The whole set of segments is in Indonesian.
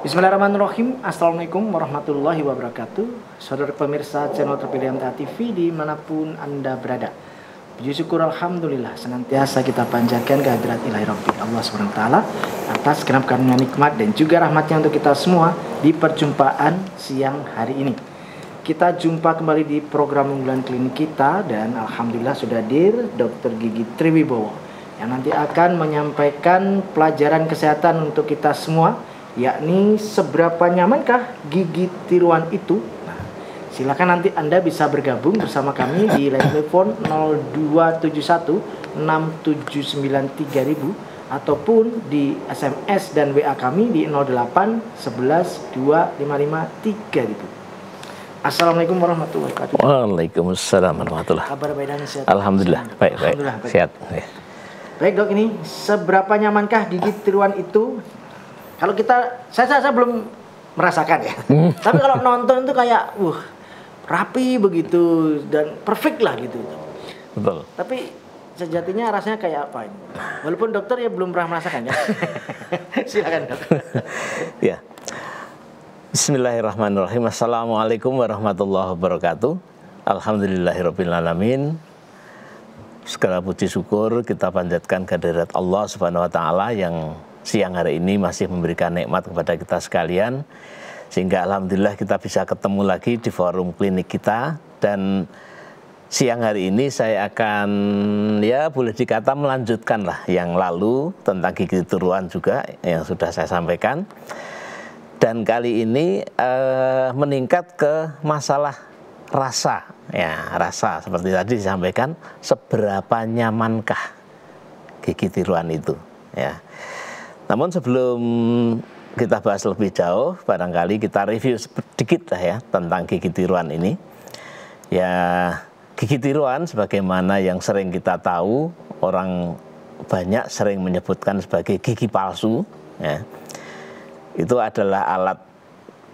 Bismillahirrahmanirrahim. Assalamualaikum warahmatullahi wabarakatuh. Saudara pemirsa channel terpilih MTA TV dimanapun Anda berada, puji syukur alhamdulillah senantiasa kita panjatkan kehadirat ilahi Rabbi Allah SWT atas genap karunia nikmat dan juga rahmatnya untuk kita semua di perjumpaan siang hari ini. Kita jumpa kembali di program unggulan klinik kita dan alhamdulillah sudah hadir Dr. Gigi Triwibowo yang nanti akan menyampaikan pelajaran kesehatan untuk kita semua, yakni seberapa nyamankah gigi tiruan itu. Nah, silakan nanti Anda bisa bergabung bersama kami di line telepon 0271 679 3000 ataupun di SMS dan WA kami di 08 11 255 3000. Assalamualaikum warahmatullahi wabarakatuh. Waalaikumsalam warahmatullahi wabarakatuh. Kabar baik dan sehat? Alhamdulillah, baik. Sehat. Baik dok, ini seberapa nyamankah gigi tiruan itu? Kalau saya belum merasakan ya. Tapi kalau nonton itu kayak, rapi begitu dan perfect lah gitu. Betul. Tapi sejatinya rasanya kayak apa ini? Walaupun dokter ya belum pernah merasakan ya. Silakan dok. Ya. Bismillahirrahmanirrahim. Assalamualaikum warahmatullahi wabarakatuh. Alhamdulillahirabbil alamin. Segala puji syukur kita panjatkan kehadirat Allah Subhanahu wa taala yang siang hari ini masih memberikan nikmat kepada kita sekalian, sehingga alhamdulillah kita bisa ketemu lagi di forum klinik kita. Dan siang hari ini saya akan, ya boleh dikata melanjutkan lah yang lalu tentang gigi tiruan juga yang sudah saya sampaikan. Dan kali ini meningkat ke masalah rasa. Ya, rasa seperti tadi disampaikan, seberapa nyamankah gigi tiruan itu, ya. Namun sebelum kita bahas lebih jauh, barangkali kita review sedikit lah ya tentang gigi tiruan ini. Ya, gigi tiruan sebagaimana yang sering kita tahu, orang banyak sering menyebutkan sebagai gigi palsu, ya. Itu adalah alat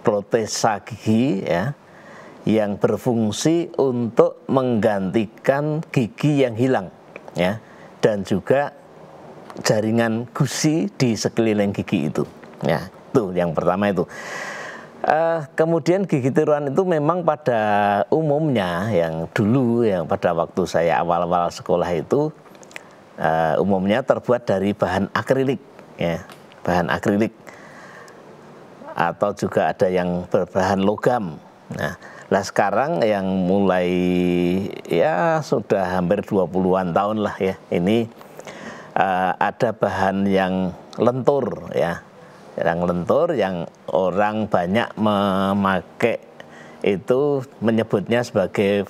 protesa gigi, ya, yang berfungsi untuk menggantikan gigi yang hilang, ya, dan juga jaringan gusi di sekeliling gigi itu. Ya, itu yang pertama itu. Kemudian gigi tiruan itu memang pada umumnya yang dulu, yang pada waktu saya awal-awal sekolah itu umumnya terbuat dari bahan akrilik, ya, bahan akrilik, atau juga ada yang berbahan logam. Nah, sekarang yang mulai ya sudah hampir 20-an tahun lah ya, ini ada bahan yang lentur, ya, yang lentur, yang orang banyak memakai itu menyebutnya sebagai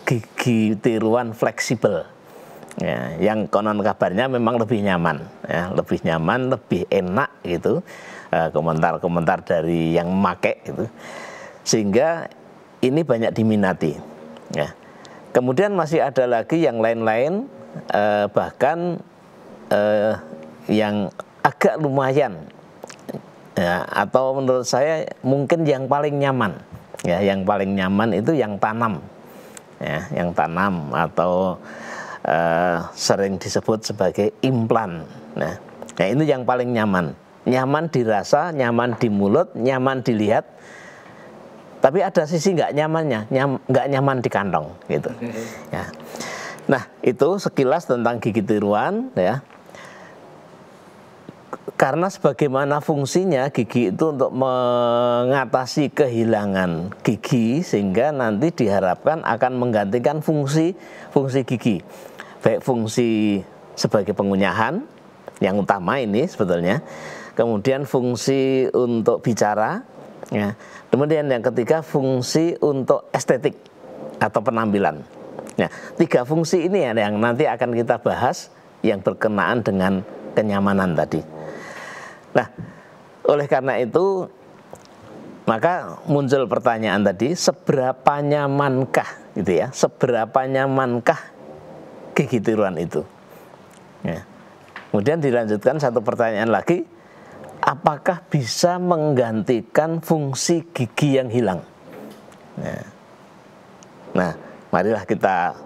gigi tiruan fleksibel, ya, yang konon kabarnya memang lebih nyaman, ya, lebih nyaman, lebih enak gitu, komentar-komentar dari yang memakai itu, sehingga ini banyak diminati, ya. Kemudian masih ada lagi yang lain-lain, bahkan yang agak lumayan, ya, atau menurut saya mungkin yang paling nyaman, ya, yang paling nyaman itu yang tanam, ya, yang tanam atau sering disebut sebagai implan. Nah, ini yang paling nyaman, nyaman dirasa, nyaman di mulut, nyaman dilihat, tapi ada sisi nggak nyamannya, nggak nyaman di kantong, gitu. Ya. Nah, itu sekilas tentang gigi tiruan, ya. Karena sebagaimana fungsinya gigi itu untuk mengatasi kehilangan gigi, sehingga nanti diharapkan akan menggantikan fungsi gigi, baik fungsi sebagai pengunyahan yang utama ini sebetulnya, kemudian fungsi untuk bicara, ya, kemudian yang ketiga fungsi untuk estetik atau penampilan. Nah, 3 fungsi ini yang nanti akan kita bahas yang berkenaan dengan kenyamanan tadi. Nah, oleh karena itu maka muncul pertanyaan tadi, seberapa nyamankah gitu ya, seberapa nyamankah gigi tiruan itu, ya. Kemudian dilanjutkan satu pertanyaan lagi, apakah bisa menggantikan fungsi gigi yang hilang? Nah, marilah kita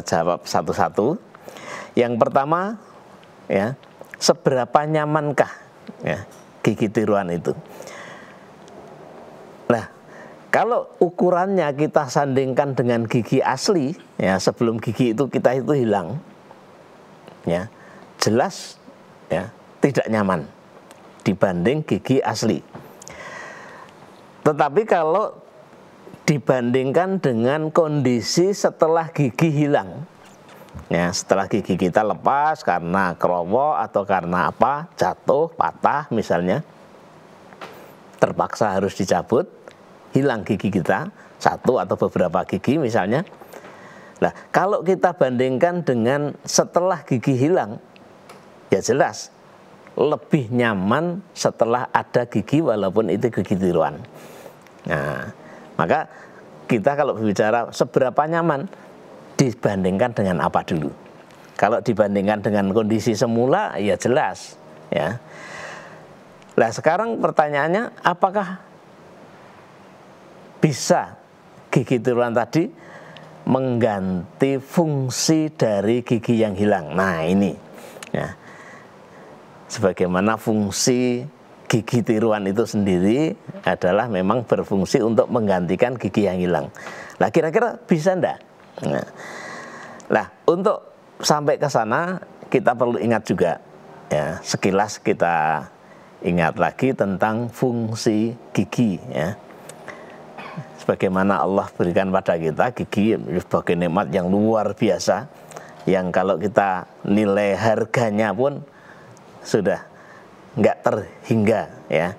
jawab satu-satu. Yang pertama, ya, seberapa nyamankah, ya, gigi tiruan itu. Nah, kalau ukurannya kita sandingkan dengan gigi asli, ya sebelum gigi itu kita itu hilang, ya jelas ya tidak nyaman dibanding gigi asli. Tetapi kalau dibandingkan dengan kondisi setelah gigi hilang, ya setelah gigi kita lepas karena kerowo atau karena apa, jatuh, patah misalnya, terpaksa harus dicabut, hilang gigi kita, satu atau beberapa gigi misalnya. Nah, kalau kita bandingkan dengan setelah gigi hilang, ya jelas lebih nyaman setelah ada gigi walaupun itu gigi tiruan. Nah, maka kita kalau berbicara seberapa nyaman dibandingkan dengan apa dulu. Kalau dibandingkan dengan kondisi semula, ya jelas ya. Nah, sekarang pertanyaannya, apakah bisa gigi tiruan tadi mengganti fungsi dari gigi yang hilang? Nah, ini ya. Sebagaimana fungsi gigi tiruan itu sendiri adalah memang berfungsi untuk menggantikan gigi yang hilang. Nah, kira-kira bisa enggak? Nah, untuk sampai ke sana kita perlu ingat juga ya, sekilas kita ingat lagi tentang fungsi gigi ya. Sebagaimana Allah berikan pada kita gigi sebagai nikmat yang luar biasa, yang kalau kita nilai harganya pun sudah nggak terhingga ya.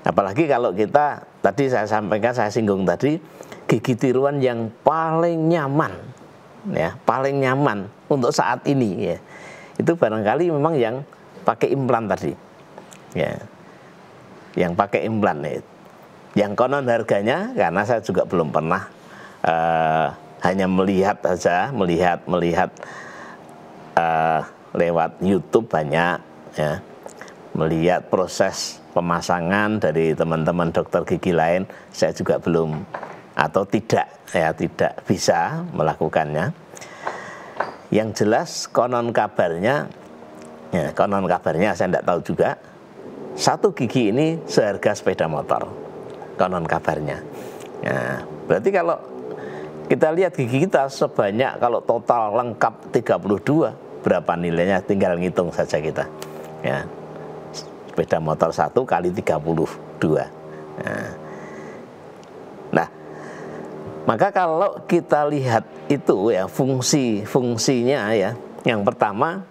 Apalagi kalau kita tadi saya sampaikan, saya singgung tadi, gigi tiruan yang paling nyaman ya, paling nyaman untuk saat ini ya, itu barangkali memang yang pakai implan tadi ya, yang pakai implan ya. Yang konon harganya, karena saya juga belum pernah, hanya melihat saja, melihat lewat YouTube banyak ya, melihat proses pemasangan dari teman-teman dokter gigi lain, saya juga belum atau tidak bisa melakukannya. Yang jelas konon kabarnya saya tidak tahu juga, satu gigi ini seharga sepeda motor, konon kabarnya. Nah, berarti kalau kita lihat gigi kita sebanyak, kalau total lengkap 32, berapa nilainya tinggal ngitung saja kita ya. Sepeda motor 1 kali 32. Nah, maka kalau kita lihat itu ya, fungsinya ya, yang pertama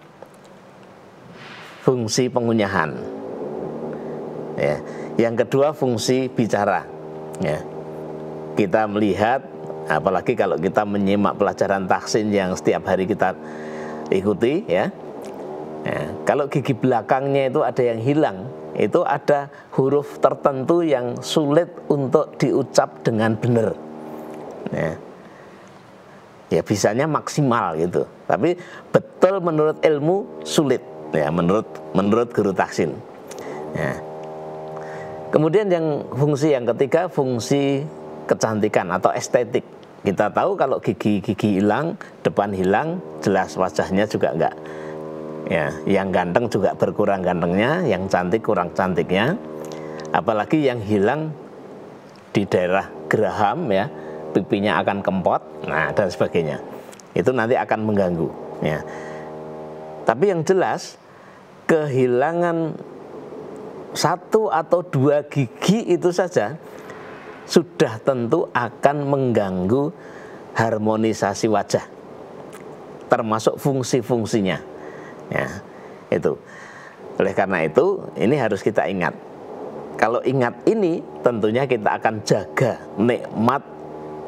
fungsi pengunyahan ya, yang kedua fungsi bicara ya. Kita melihat, apalagi kalau kita menyimak pelajaran tahsin yang setiap hari kita ikuti ya. Nah, kalau gigi belakangnya itu ada yang hilang, itu ada huruf tertentu yang sulit untuk diucap dengan benar. Ya bisanya maksimal gitu, tapi betul menurut ilmu sulit ya, menurut guru tahsin. Ya. Kemudian fungsi yang ketiga, fungsi kecantikan atau estetik. Kita tahu kalau gigi hilang, depan hilang, jelas wajahnya juga enggak. Ya, yang ganteng juga berkurang gantengnya, yang cantik kurang cantiknya. Apalagi yang hilang di daerah geraham ya, pipinya akan kempot, nah dan sebagainya. Itu nanti akan mengganggu ya. Tapi yang jelas kehilangan 1 atau 2 gigi itu saja sudah tentu akan mengganggu harmonisasi wajah, termasuk fungsi-fungsinya. Ya, itu. Oleh karena itu, ini harus kita ingat. Kalau ingat ini, tentunya kita akan jaga nikmat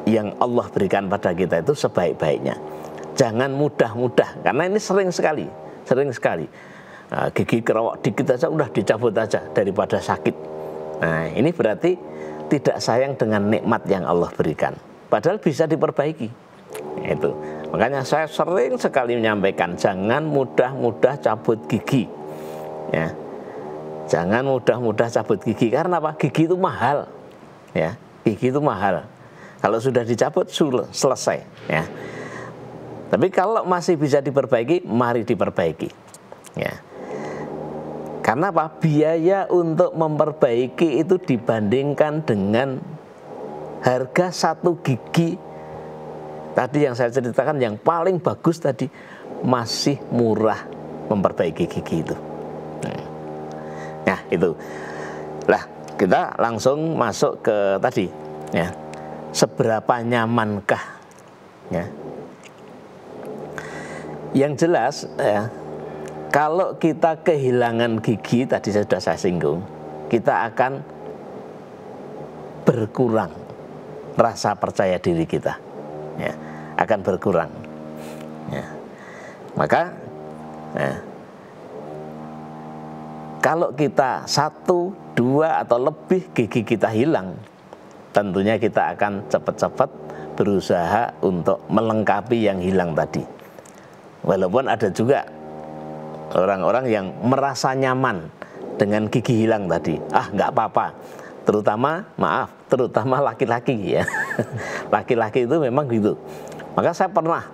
yang Allah berikan pada kita itu sebaik-baiknya. Jangan mudah-mudah, karena ini sering sekali. Nah, gigi kerowok dikit aja udah dicabut aja daripada sakit. Nah, ini berarti tidak sayang dengan nikmat yang Allah berikan. Padahal bisa diperbaiki. Itu. Makanya saya sering sekali menyampaikan, jangan mudah-mudah cabut gigi. Ya. Jangan mudah-mudah cabut gigi, karena apa? Gigi itu mahal. Ya, gigi itu mahal. Kalau sudah dicabut selesai, ya. Tapi kalau masih bisa diperbaiki, mari diperbaiki. Ya. Karena apa? Biaya untuk memperbaiki itu dibandingkan dengan harga satu gigi tadi yang saya ceritakan yang paling bagus tadi, masih murah memperbaiki gigi itu. Nah itu. Lah kita langsung masuk ke tadi ya. Seberapa nyamankah ya? Yang jelas ya, kalau kita kehilangan gigi, tadi sudah saya singgung, kita akan berkurang rasa percaya diri kita, ya, akan berkurang. Ya. Maka, ya, kalau kita 1, 2 atau lebih gigi kita hilang, tentunya kita akan cepat-cepat berusaha untuk melengkapi yang hilang tadi. Walaupun ada juga orang-orang yang merasa nyaman dengan gigi hilang tadi, nggak apa-apa. Terutama laki-laki ya. Laki-laki itu memang gitu. Maka saya pernah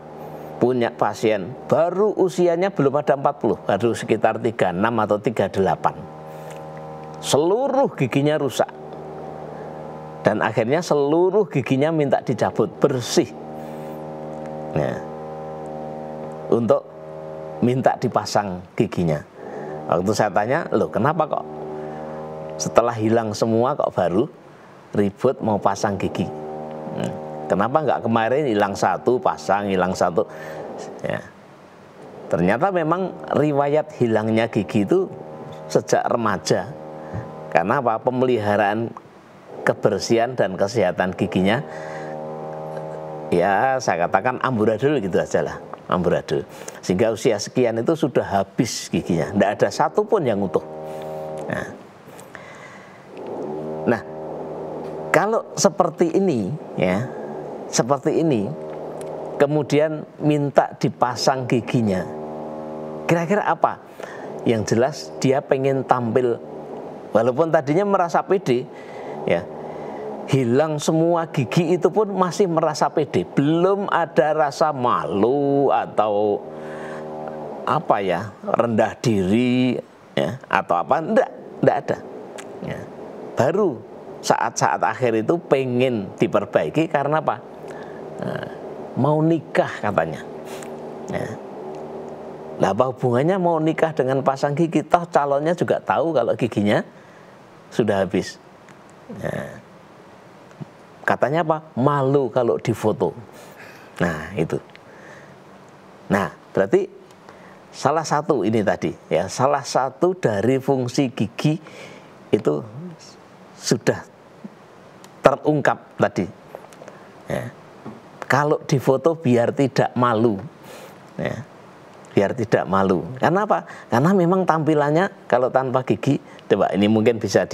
punya pasien baru usianya belum ada 40, baru sekitar 36 atau 38. Seluruh giginya rusak. Dan akhirnya seluruh giginya minta dicabut bersih. Nah, untuk minta dipasang giginya. Waktu saya tanya, loh kenapa kok setelah hilang semua kok baru ribut mau pasang gigi? Kenapa nggak kemarin hilang satu pasang, hilang satu? Ya. Ternyata memang riwayat hilangnya gigi itu sejak remaja. Karena apa? Pemeliharaan kebersihan dan kesehatan giginya, ya saya katakan amburadul gitu aja lah. Amburadul, sehingga usia sekian itu sudah habis giginya, tidak ada satu pun yang utuh. Nah, kalau seperti ini ya, seperti ini, kemudian minta dipasang giginya, kira-kira apa? Yang jelas dia pengen tampil, walaupun tadinya merasa pede, ya. Hilang semua gigi itu pun masih merasa pede, belum ada rasa malu atau apa ya, rendah diri ya, atau apa, enggak ada ya. Baru saat-saat akhir itu pengen diperbaiki karena apa? Nah, mau nikah katanya ya. Lah apa hubungannya mau nikah dengan pasang gigi? Toh calonnya juga tahu kalau giginya sudah habis ya. Katanya apa? Malu kalau difoto. Nah itu. Nah berarti salah satu ini tadi ya, salah satu dari fungsi gigi itu sudah terungkap tadi ya. Kalau difoto biar tidak malu ya. Biar tidak malu. Karena apa? Karena memang tampilannya kalau tanpa gigi, coba ini mungkin bisa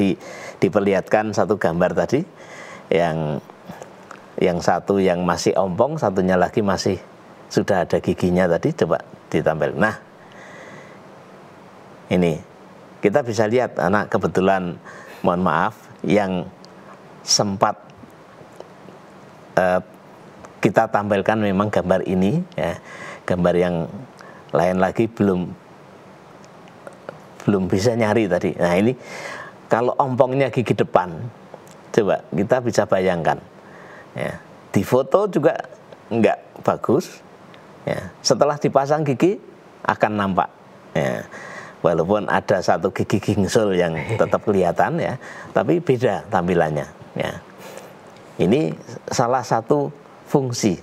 diperlihatkan satu gambar tadi. Yang satu yang masih ompong, satunya lagi masih sudah ada giginya tadi, coba ditampil. Nah ini kita bisa lihat, anak kebetulan mohon maaf yang sempat kita tampilkan memang gambar ini ya, gambar yang lain lagi belum bisa nyari tadi. Nah ini kalau ompongnya gigi depan, coba kita bisa bayangkan ya, di foto juga enggak bagus ya. Setelah dipasang gigi akan nampak ya. Walaupun ada satu gigi gingsul yang tetap kelihatan ya, tapi beda tampilannya ya. Ini salah satu fungsi.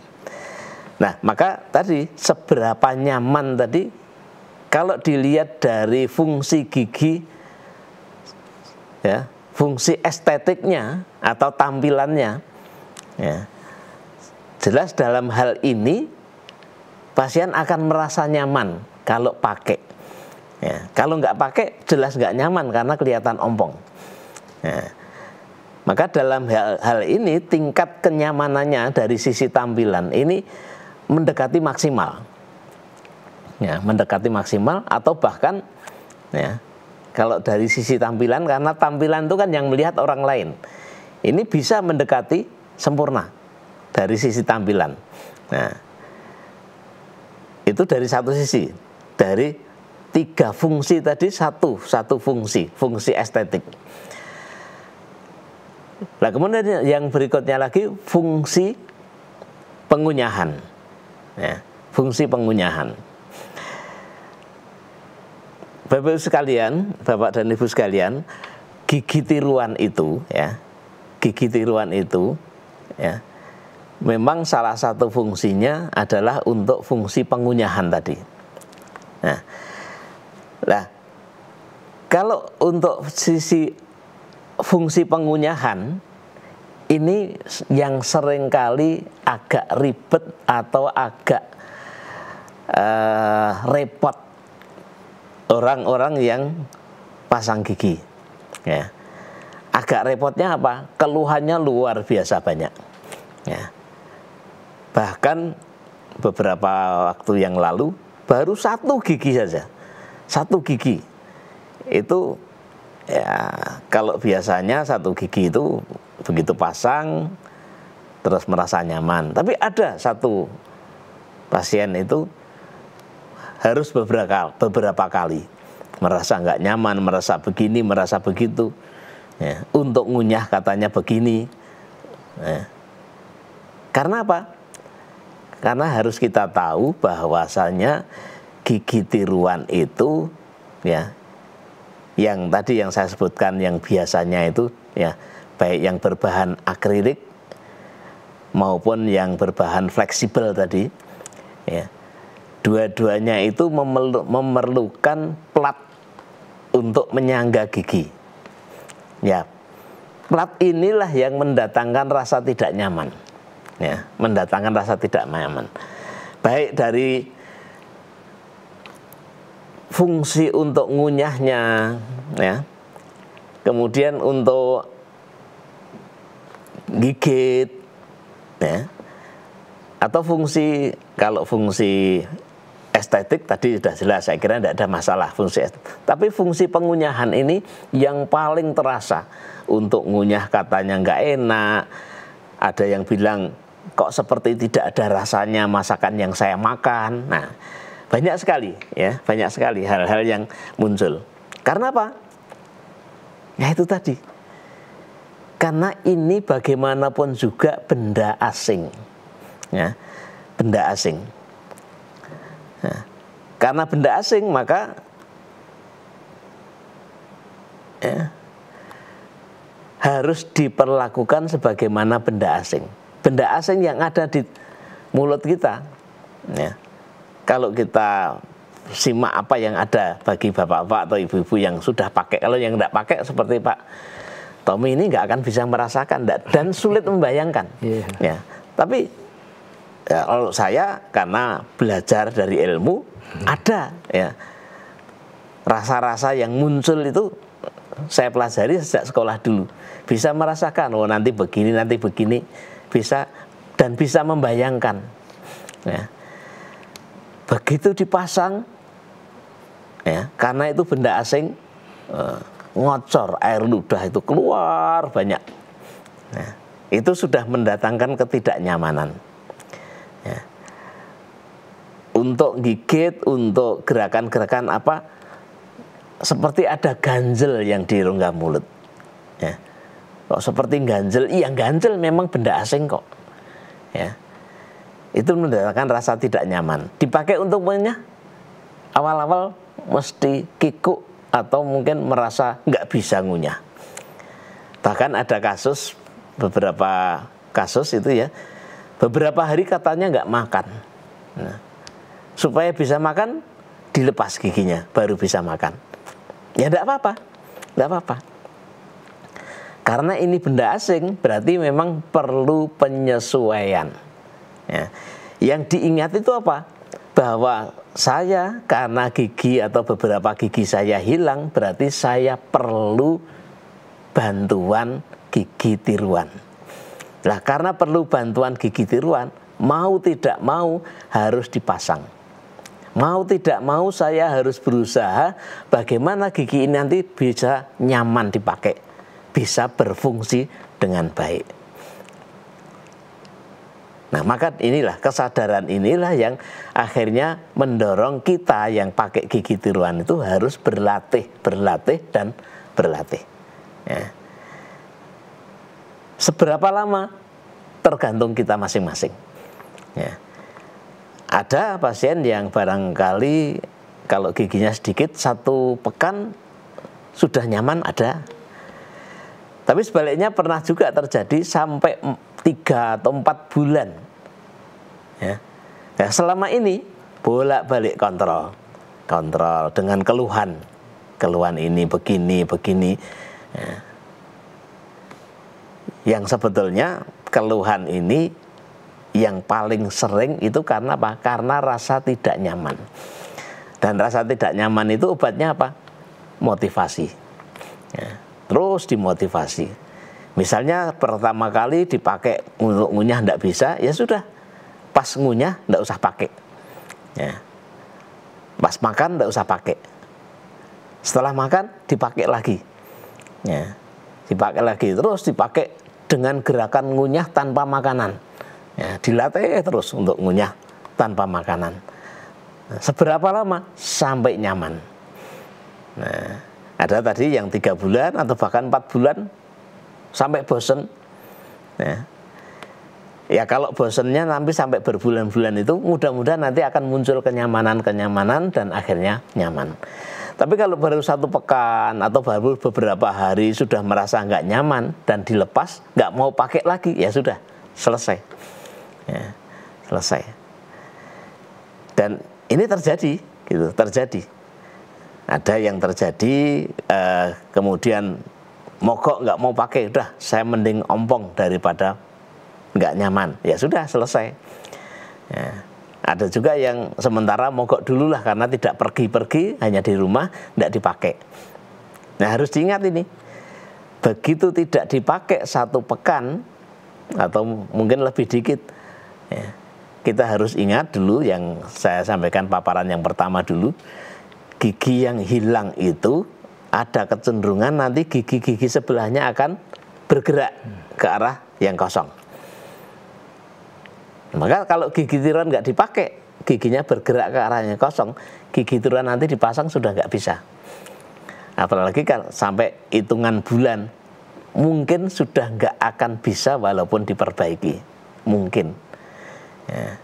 Nah maka tadi seberapa nyaman tadi, kalau dilihat dari fungsi gigi ya, fungsi estetiknya atau tampilannya ya, jelas dalam hal ini pasien akan merasa nyaman kalau pakai ya. Kalau nggak pakai jelas nggak nyaman karena kelihatan ompong ya. Maka dalam hal ini tingkat kenyamanannya dari sisi tampilan ini mendekati maksimal ya, mendekati maksimal atau bahkan ya, kalau dari sisi tampilan, karena tampilan itu kan yang melihat orang lain, ini bisa mendekati sempurna dari sisi tampilan. Nah, itu dari satu sisi, dari 3 fungsi tadi satu fungsi estetik. Nah, kemudian yang berikutnya lagi fungsi pengunyahan. Ya, fungsi pengunyahan. Bapak dan Ibu sekalian, gigi tiruan itu ya, memang salah satu fungsinya adalah untuk fungsi pengunyahan tadi. Nah, kalau untuk sisi fungsi pengunyahan ini yang seringkali agak ribet atau agak repot orang-orang yang pasang gigi. Ya. Agak repotnya apa? Keluhannya luar biasa banyak. Ya. Bahkan beberapa waktu yang lalu baru 1 gigi saja. 1 gigi itu ya, kalau biasanya 1 gigi itu begitu pasang terus merasa nyaman. Tapi ada 1 pasien itu harus beberapa kali merasa nggak nyaman, merasa begini, merasa begitu. Ya, untuk ngunyah katanya begini. Ya. Karena apa? Karena harus kita tahu bahwasanya gigi tiruan itu ya, yang tadi yang saya sebutkan yang biasanya itu ya, baik yang berbahan akrilik maupun yang berbahan fleksibel tadi ya, dua-duanya itu memerlukan plat untuk menyangga gigi. Ya, plat inilah yang mendatangkan rasa tidak nyaman. Ya, mendatangkan rasa tidak nyaman. Baik dari fungsi untuk ngunyahnya, ya, kemudian untuk gigit, ya, atau fungsi, kalau fungsi estetik tadi sudah jelas, saya kira tidak ada masalah fungsi estetik. Tapi fungsi pengunyahan ini yang paling terasa. Untuk ngunyah katanya nggak enak, ada yang bilang kok seperti tidak ada rasanya masakan yang saya makan. Nah, banyak sekali ya, banyak sekali hal-hal yang muncul. Karena apa? Ya itu tadi. Karena ini bagaimanapun juga benda asing. Ya, benda asing. Nah, karena benda asing maka ya, harus diperlakukan sebagaimana benda asing. Benda asing yang ada di mulut kita. Ya. Kalau kita simak apa yang ada bagi bapak-bapak atau ibu-ibu yang sudah pakai, kalau yang tidak pakai seperti Pak Tommy ini nggak akan bisa merasakan dan sulit membayangkan. Ya. Tapi ya, kalau saya karena belajar dari ilmu ada ya rasa-rasa yang muncul itu saya pelajari sejak sekolah dulu, bisa merasakan oh nanti begini bisa dan bisa membayangkan ya. Begitu dipasang ya, karena itu benda asing ngocor, air ludah itu keluar banyak ya, itu sudah mendatangkan ketidaknyamanan ya. Untuk gigit, untuk gerakan-gerakan apa seperti ada ganjel yang di rongga mulut ya. Kok seperti ganjel? Iya ganjel memang benda asing kok ya. Itu mendatangkan rasa tidak nyaman. Dipakai untuk mengunyah awal-awal mesti kikuk atau mungkin merasa nggak bisa ngunyah. Bahkan ada beberapa kasus itu ya, beberapa hari katanya nggak makan. Nah, supaya bisa makan dilepas giginya baru bisa makan. Ya nggak apa-apa. Karena ini benda asing berarti memang perlu penyesuaian. Ya. Yang diingat itu apa? Bahwa saya karena gigi atau beberapa gigi saya hilang, berarti saya perlu bantuan gigi tiruan. Nah, karena perlu bantuan gigi tiruan, mau tidak mau harus dipasang. Mau tidak mau saya harus berusaha bagaimana gigi ini nanti bisa nyaman dipakai, bisa berfungsi dengan baik. Nah, maka inilah kesadaran inilah yang akhirnya mendorong kita yang pakai gigi tiruan itu harus berlatih dan berlatih. Ya. Seberapa lama tergantung kita masing-masing. Ya. Ada pasien yang barangkali kalau giginya sedikit 1 pekan sudah nyaman, ada. Tapi sebaliknya pernah juga terjadi sampai 3 atau 4 bulan. Ya. Nah, selama ini bolak-balik kontrol dengan keluhan ini begini. Ya. Yang sebetulnya keluhan ini yang paling sering itu karena apa? Karena rasa tidak nyaman. Dan rasa tidak nyaman itu obatnya apa? Motivasi. Ya. Terus dimotivasi. Misalnya pertama kali dipakai untuk ngunyah tidak bisa, ya sudah. Pas ngunyah tidak usah pakai. Ya. Pas makan tidak usah pakai. Setelah makan dipakai lagi. Ya. Dipakai lagi, terus dipakai dengan gerakan ngunyah tanpa makanan. Ya, dilatih terus untuk ngunyah tanpa makanan. Nah, seberapa lama? Sampai nyaman. Nah, ada tadi yang 3 bulan atau bahkan 4 bulan sampai bosen. Ya kalau bosennya nanti sampai berbulan-bulan itu mudah-mudahan nanti akan muncul kenyamanan dan akhirnya nyaman. Tapi kalau baru 1 pekan atau baru beberapa hari sudah merasa nggak nyaman dan dilepas, nggak mau pakai lagi, ya sudah selesai. Ya, selesai. Dan ini terjadi, gitu, terjadi. Ada yang terjadi kemudian mogok nggak mau pakai, udah saya mending ompong daripada nggak nyaman, ya sudah selesai. Ya. Ada juga yang sementara mogok dulu lah karena tidak pergi-pergi, hanya di rumah, tidak dipakai. Nah harus diingat ini, begitu tidak dipakai 1 pekan atau mungkin lebih dikit, ya, kita harus ingat dulu yang saya sampaikan paparan yang pertama dulu, gigi yang hilang itu ada kecenderungan nanti gigi-gigi sebelahnya akan bergerak ke arah yang kosong. Maka kalau gigi tiruan nggak dipakai, giginya bergerak ke arahnya kosong, gigi tiruan nanti dipasang sudah nggak bisa. Apalagi kalau sampai hitungan bulan, mungkin sudah nggak akan bisa walaupun diperbaiki, mungkin. Ya.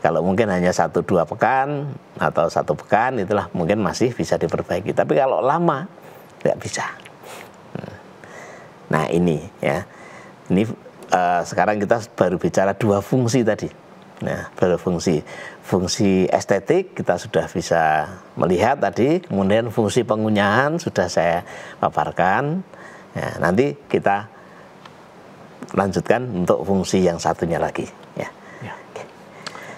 Kalau mungkin hanya 1-2 pekan atau 1 pekan itulah mungkin masih bisa diperbaiki. Tapi kalau lama nggak bisa. Nah ini ya, ini. Sekarang kita baru bicara 2 fungsi tadi. Nah, baru fungsi estetik kita sudah bisa melihat tadi, kemudian fungsi pengunyahan sudah saya paparkan. Ya, nanti kita lanjutkan untuk fungsi yang satunya lagi. Ya. Ya.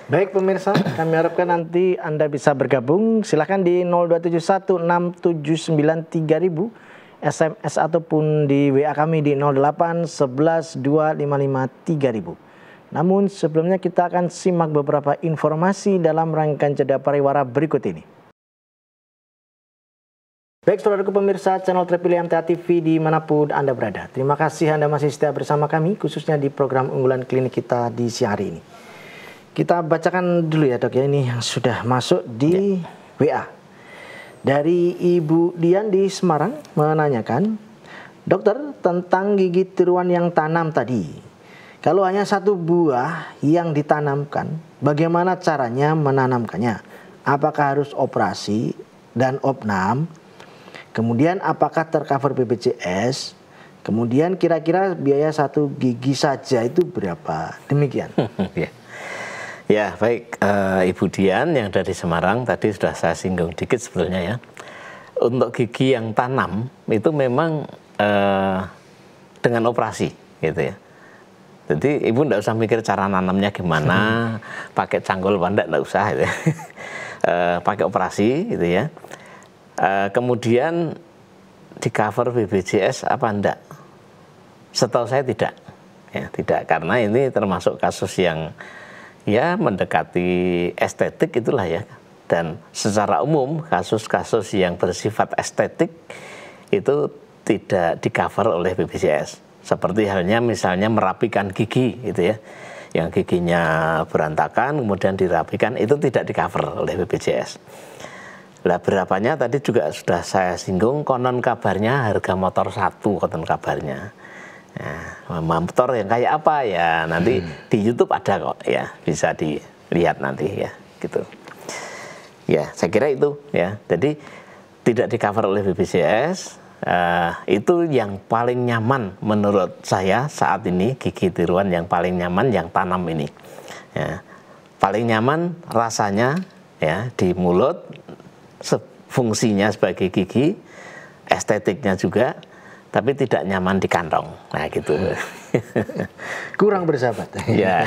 Baik pemirsa, kami harapkan nanti Anda bisa bergabung. Silakan di 02716793000. SMS ataupun di WA kami di 08112553.000. Namun sebelumnya kita akan simak beberapa informasi dalam rangkaian jeda pariwara berikut ini. Baik saudaraku pemirsa channel terpilih MTA TV dimanapun Anda berada. Terima kasih Anda masih setia bersama kami khususnya di program unggulan klinik kita di siang hari ini. Kita bacakan dulu ya dok ya, ini yang sudah masuk di WA. Dari Ibu Dian di Semarang menanyakan, dokter tentang gigi tiruan yang tanam tadi. Kalau hanya 1 buah yang ditanamkan, bagaimana caranya menanamkannya? Apakah harus operasi dan opnam? Kemudian apakah tercover BPJS? Kemudian kira-kira biaya 1 gigi saja itu berapa? Demikian. Ya baik, Ibu Dian yang dari Semarang tadi sudah saya singgung dikit sebetulnya ya. Untuk gigi yang tanam itu memang dengan operasi gitu ya. Jadi ibu tidak usah mikir cara nanamnya gimana, pakai cangkul apa enggak usah gitu ya. Pakai operasi gitu ya. Kemudian di cover BPJS apa enggak? Setahu saya tidak. Ya, tidak, karena ini termasuk kasus yang ya mendekati estetik itulah ya. Dan secara umum kasus-kasus yang bersifat estetik itu tidak di cover oleh BPJS. Seperti halnya misalnya merapikan gigi gitu ya. yang giginya berantakan kemudian dirapikan, itu tidak di-cover oleh BPJS. Lah berapanya tadi juga sudah saya singgung, konon kabarnya harga motor 1 konon kabarnya. Nah, motor yang kayak apa ya nanti di YouTube ada kok ya, bisa dilihat nanti ya gitu. Ya saya kira itu ya, jadi tidak di-cover oleh BPJS. Itu yang paling nyaman menurut saya saat ini, gigi tiruan yang paling nyaman yang tanam ini ya. Paling nyaman rasanya ya di mulut, fungsinya sebagai gigi, estetiknya juga, tapi tidak nyaman di kantong. Nah gitu. Kurang bersahabat. Ya.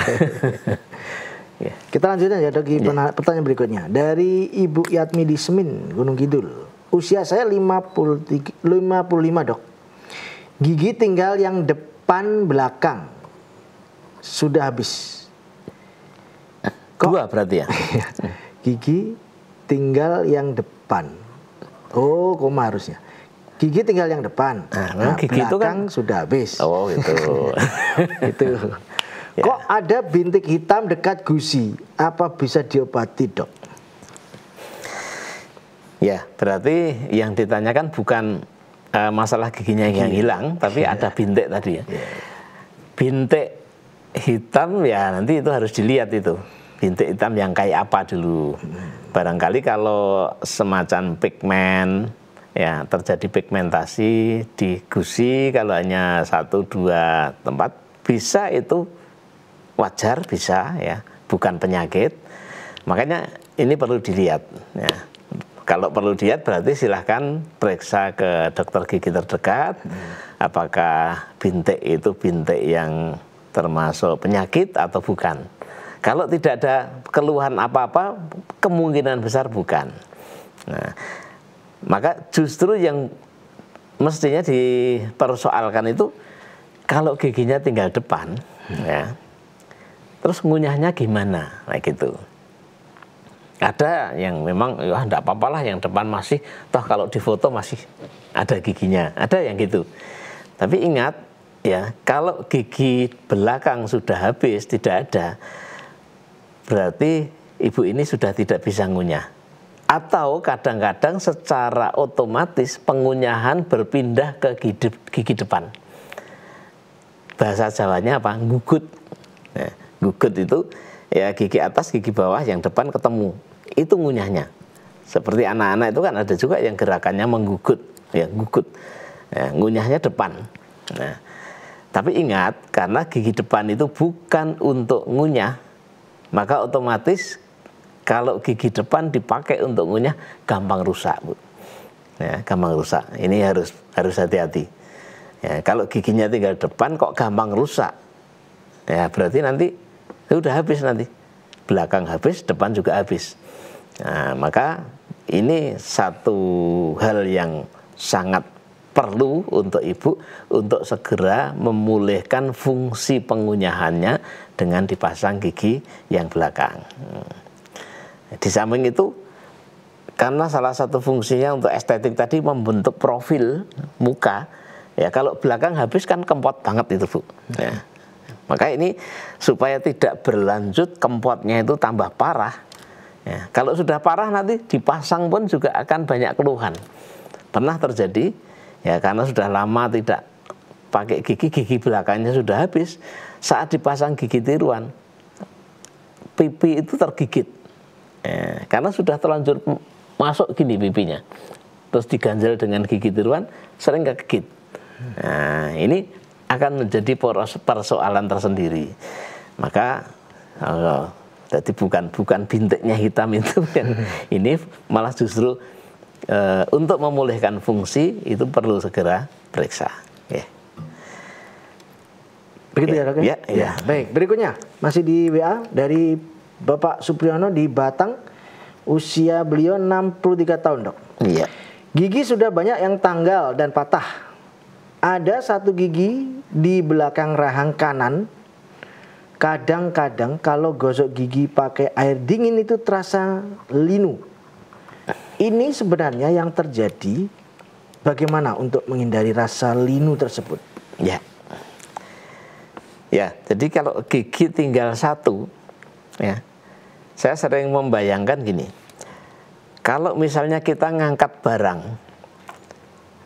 Kita lanjutkan ya dok, pertanyaan berikutnya dari Ibu Yatmi di Semin, Gunung Kidul. Usia saya 55 dok. Gigi tinggal yang depan belakang sudah habis. Dua berarti ya? Gigi tinggal yang depan. Oh, koma harusnya. Gigi tinggal yang depan. Nah, gigi itu kan sudah habis. Oh gitu. Itu. Ya. Kok ada bintik hitam dekat gusi? Apa bisa diobati dok? Ya, berarti yang ditanyakan bukan masalah giginya yang hilang, tapi ada bintik tadi ya. Bintik hitam ya nanti itu harus dilihat itu. Bintik hitam yang kayak apa dulu. Barangkali kalau semacam pigmen, ya terjadi pigmentasi di gusi, kalau hanya 1-2 tempat, bisa itu wajar, bisa ya, bukan penyakit. Makanya ini perlu dilihat ya. Kalau perlu dilihat berarti silahkan periksa ke dokter gigi terdekat, apakah bintik itu bintik yang termasuk penyakit atau bukan. Kalau tidak ada keluhan apa-apa, kemungkinan besar bukan. Nah, maka justru yang mestinya dipersoalkan itu kalau giginya tinggal depan, ya, terus ngunyahnya gimana, nah gitu. Ada yang memang ya enggak apa-apalah yang depan masih, toh kalau difoto masih ada giginya, ada yang gitu. Tapi ingat ya, kalau gigi belakang sudah habis, tidak ada, berarti ibu ini sudah tidak bisa ngunyah. Atau kadang-kadang secara otomatis pengunyahan berpindah ke gigi depan. Bahasa Jawanya apa? Gugut. Nah, gugut itu ya gigi atas, gigi bawah, yang depan ketemu. Itu ngunyahnya. Seperti anak-anak itu kan ada juga yang gerakannya menggugut, ya gugut. Nah, ngunyahnya depan. Nah, tapi ingat, karena gigi depan itu bukan untuk ngunyah, maka otomatis kalau gigi depan dipakai untuk ngunyah gampang rusak, Bu. Ya, gampang rusak. Ini harus hati-hati. Ya, kalau giginya tinggal depan kok gampang rusak, ya berarti nanti sudah habis nanti. Belakang habis, depan juga habis. Nah, maka ini satu hal yang sangat perlu untuk ibu untuk segera memulihkan fungsi pengunyahannya dengan dipasang gigi yang belakang. Di samping itu, karena salah satu fungsinya untuk estetik tadi membentuk profil muka, ya kalau belakang habis kan kempot banget itu, Bu. Ya. Maka ini supaya tidak berlanjut kempotnya itu tambah parah. Ya, kalau sudah parah nanti dipasang pun juga akan banyak keluhan. Pernah terjadi ya, karena sudah lama tidak pakai gigi belakangnya sudah habis. Saat dipasang gigi tiruan, pipi itu tergigit. Ya, karena sudah terlanjur masuk gini pipinya. Terus diganjel dengan gigi tiruan, sering kegigit. Nah, ini akan menjadi persoalan tersendiri. Maka jadi bukan bintiknya hitam itu kan. Ini malah justru untuk memulihkan fungsi itu perlu segera periksa. Ya. Begitu ya, Dok? Ya. Baik, berikutnya masih di WA dari Bapak Supriyono di Batang. Usia beliau 63 tahun, Dok. Iya. Gigi sudah banyak yang tanggal dan patah. Ada satu gigi di belakang rahang kanan. Kadang-kadang kalau gosok gigi pakai air dingin itu terasa linu. Ini sebenarnya yang terjadi, bagaimana untuk menghindari rasa linu tersebut? Ya. Ya, jadi kalau gigi tinggal satu, ya, saya sering membayangkan gini. Kalau misalnya kita ngangkat barang,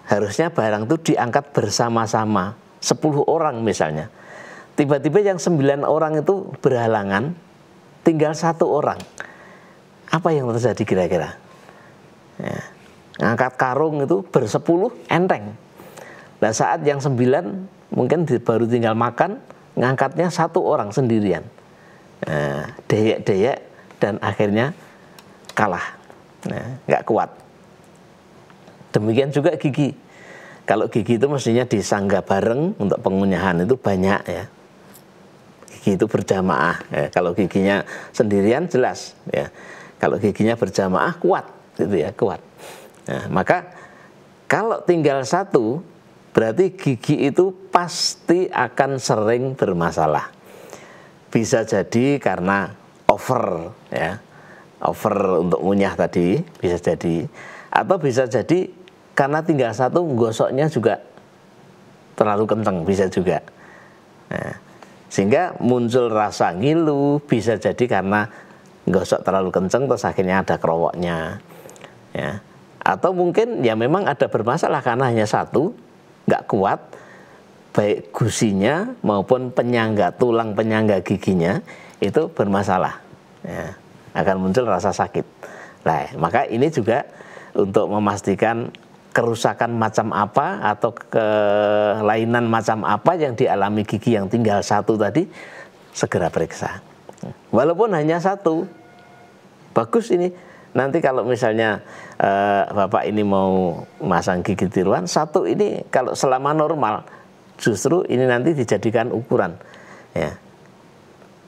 harusnya barang itu diangkat bersama-sama, 10 orang misalnya. Tiba-tiba yang 9 orang itu berhalangan, tinggal 1 orang. Apa yang terjadi kira-kira? Ya, ngangkat karung itu bersepuluh enteng. Nah saat yang 9 mungkin baru tinggal makan, ngangkatnya 1 orang sendirian. Nah, deyek-deyek dan akhirnya kalah. Nah, nggak kuat. Demikian juga gigi. Kalau gigi itu mestinya disangga bareng untuk pengunyahan itu banyak ya. Gigi itu berjamaah. Ya. Kalau giginya sendirian jelas ya. Kalau giginya berjamaah kuat, gitu ya, kuat. Nah, maka kalau tinggal 1, berarti gigi itu pasti akan sering bermasalah. Bisa jadi karena over, ya, over untuk ngunyah tadi, bisa jadi, atau bisa jadi karena tinggal 1 gosoknya juga terlalu kencang, bisa juga. Nah, sehingga muncul rasa ngilu, bisa jadi karena gosok terlalu kencang terus akhirnya ada kerowoknya, ya. Atau mungkin ya memang ada bermasalah karena hanya 1. Nggak kuat, baik gusinya maupun penyangga, tulang penyangga giginya itu bermasalah, ya, akan muncul rasa sakit. Nah, maka ini juga untuk memastikan kerusakan macam apa atau kelainan macam apa yang dialami gigi yang tinggal 1 tadi, segera periksa. Walaupun hanya 1, bagus ini. Nanti kalau misalnya Bapak ini mau masang gigi tiruan, 1 ini kalau selama normal, justru ini nanti dijadikan ukuran. Ya.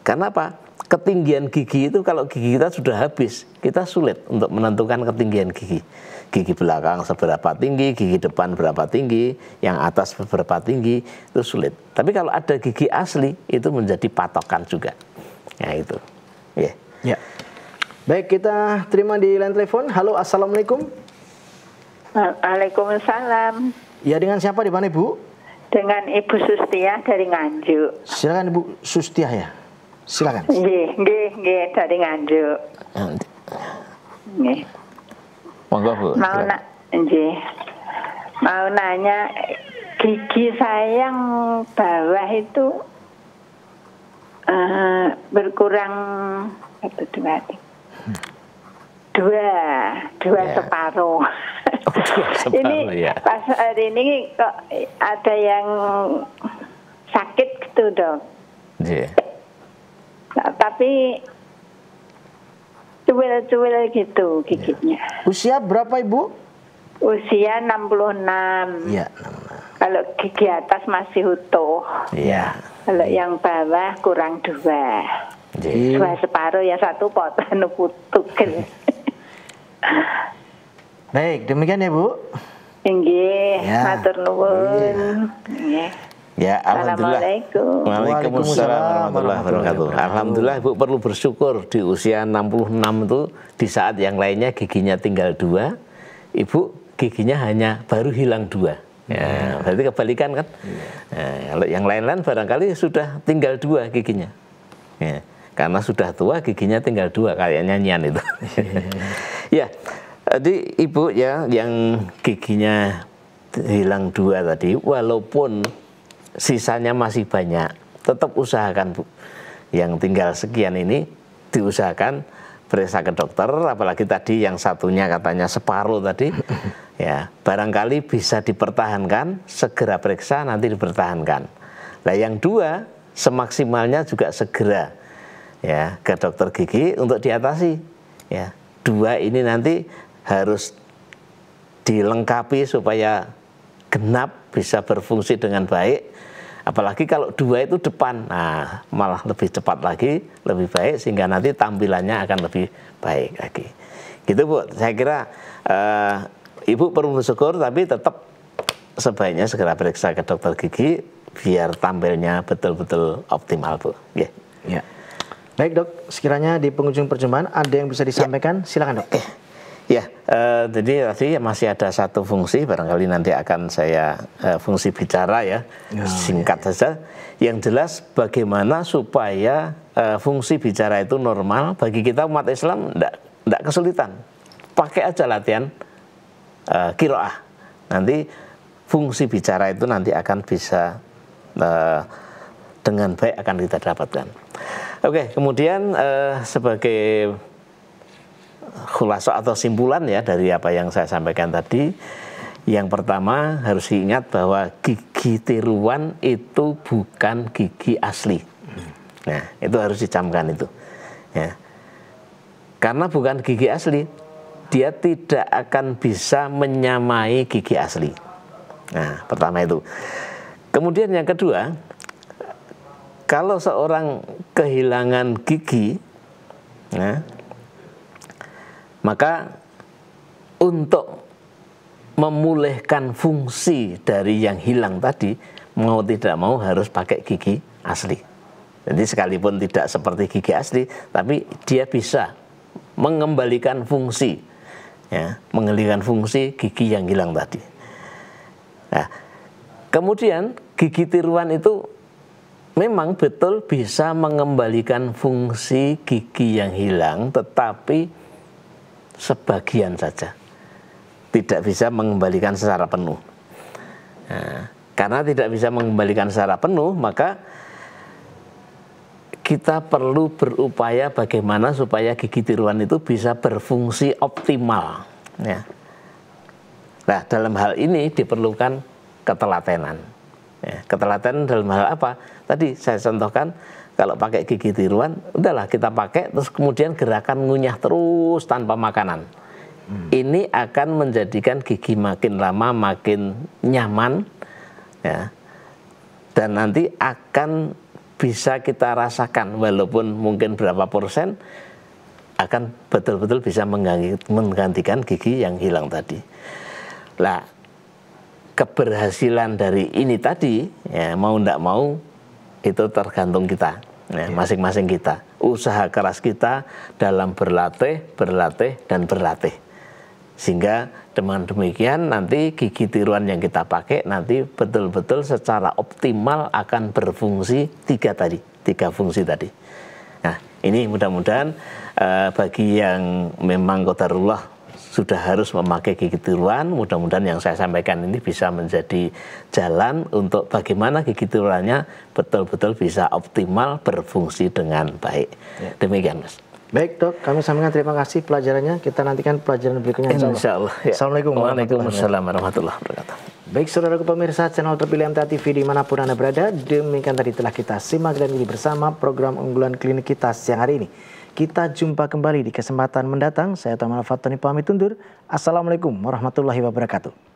Karena apa? Ketinggian gigi itu kalau gigi kita sudah habis, kita sulit untuk menentukan ketinggian gigi. Gigi belakang seberapa tinggi, gigi depan berapa tinggi, yang atas berapa tinggi, itu sulit. Tapi kalau ada gigi asli, itu menjadi patokan juga. Ya itu. Yeah. Ya. Baik, kita terima di line telepon. Halo, assalamualaikum. Waalaikumsalam. Ya, dengan siapa, di mana Ibu? Dengan Ibu Sustiah dari Nganjuk. Silakan Ibu Sustiah ya. Silakan. Nggih, dari Nganjuk. Nggih. Monggo Bu. Mau nanya, gigi saya yang bawah itu berkurang dua separuh. Ini ya. Pas hari ini kok ada yang sakit gitu dok. Yeah. Nah, tapi cuil-cuil gitu giginya. Usia berapa Ibu? Usia 66. Iya. Kalau gigi atas masih utuh. Iya. Kalau yang bawah kurang 2. Jadi, 2 separuh, yang 1 potong putuk. Baik, demikian ya Bu. Nggih, Ya. matur nuwun. Nggih. ya, alhamdulillah. Assalamualaikum. Waalaikumsalam warahmatullahi wabarakatuh. Alhamdulillah Ibu perlu bersyukur di usia 66 itu, di saat yang lainnya giginya tinggal 2, Ibu giginya hanya baru hilang 2. Ya, berarti kebalikan kan? Nah, kalau yang lain-lain barangkali sudah tinggal 2 giginya. Ya, karena sudah tua giginya tinggal 2, kayak nyanyian itu. Ya, jadi Ibu ya yang giginya hilang 2 tadi, walaupun sisanya masih banyak, tetap usahakan Bu. Yang tinggal sekian ini diusahakan periksa ke dokter, apalagi tadi yang satunya katanya separuh tadi. Ya, barangkali bisa dipertahankan, segera periksa nanti dipertahankan. Nah, yang 2 semaksimalnya juga segera ya ke dokter gigi untuk diatasi. Ya, 2 ini nanti harus dilengkapi supaya genap bisa berfungsi dengan baik. Apalagi kalau 2 itu depan, nah malah lebih cepat lagi, lebih baik, sehingga nanti tampilannya akan lebih baik lagi. Gitu Bu, saya kira Ibu perlu bersyukur, tapi tetap sebaiknya segera periksa ke dokter gigi biar tampilnya betul-betul optimal Bu. Yeah. Ya. Baik Dok, sekiranya di penghujung perjumpaan ada yang bisa disampaikan, silakan Dok. Ya, jadi tadi masih ada satu fungsi, barangkali nanti akan saya fungsi bicara ya, singkat saja. Yang jelas bagaimana supaya fungsi bicara itu normal bagi kita umat Islam, tidak kesulitan. Pakai aja latihan qiraah. Nanti fungsi bicara itu nanti akan bisa dengan baik akan kita dapatkan. Oke, kemudian sebagai khulasa atau simpulan ya dari apa yang saya sampaikan tadi, yang pertama harus diingat bahwa gigi tiruan itu bukan gigi asli. Nah, itu harus dicamkan itu. Ya. Karena bukan gigi asli, dia tidak akan bisa menyamai gigi asli. Nah, pertama itu. Kemudian yang kedua, kalau seorang kehilangan gigi, nah, maka untuk memulihkan fungsi dari yang hilang tadi, mau tidak mau harus pakai gigi asli. Jadi sekalipun tidak seperti gigi asli, tapi dia bisa mengembalikan fungsi, ya, mengembalikan fungsi gigi yang hilang tadi. Nah, kemudian gigi tiruan itu memang betul bisa mengembalikan fungsi gigi yang hilang, tetapi sebagian saja, tidak bisa mengembalikan secara penuh. Nah, karena tidak bisa mengembalikan secara penuh, maka kita perlu berupaya bagaimana supaya gigi tiruan itu bisa berfungsi optimal. Ya. Nah, dalam hal ini diperlukan ketelatenan. Ya, ketelatenan dalam hal apa? Tadi saya contohkan, kalau pakai gigi tiruan, udahlah kita pakai, terus kemudian gerakan ngunyah terus tanpa makanan. Ini akan menjadikan gigi makin lama makin nyaman, ya, dan nanti akan bisa kita rasakan, walaupun mungkin berapa persen, akan betul-betul bisa menggantikan gigi yang hilang tadi. Nah, keberhasilan dari ini tadi, ya, mau tidak mau, itu tergantung kita, ya, masing-masing kita. Usaha keras kita dalam berlatih, dan berlatih. Sehingga dengan demikian nanti gigi tiruan yang kita pakai nanti betul-betul secara optimal akan berfungsi tiga fungsi tadi. Nah, ini mudah-mudahan bagi yang memang qadarullah sudah harus memakai gigi tiruan, mudah-mudahan yang saya sampaikan ini bisa menjadi jalan untuk bagaimana gigi tiruannya betul-betul bisa optimal berfungsi dengan baik. Ya. Demikian, Mas. Baik, Dok, kami sampaikan terima kasih pelajarannya. Kita nantikan pelajaran berikutnya, insya Allah. Ya. Assalamualaikum warahmatullahi wabarakatuh. Baik, saudaraku pemirsa channel terpilih MTA TV dimanapun Anda berada, demikian tadi telah kita simak dan ikuti bersama program unggulan klinik kita siang hari ini. Kita jumpa kembali di kesempatan mendatang. Saya Tamal Fatani pamit undur. Assalamualaikum warahmatullahi wabarakatuh.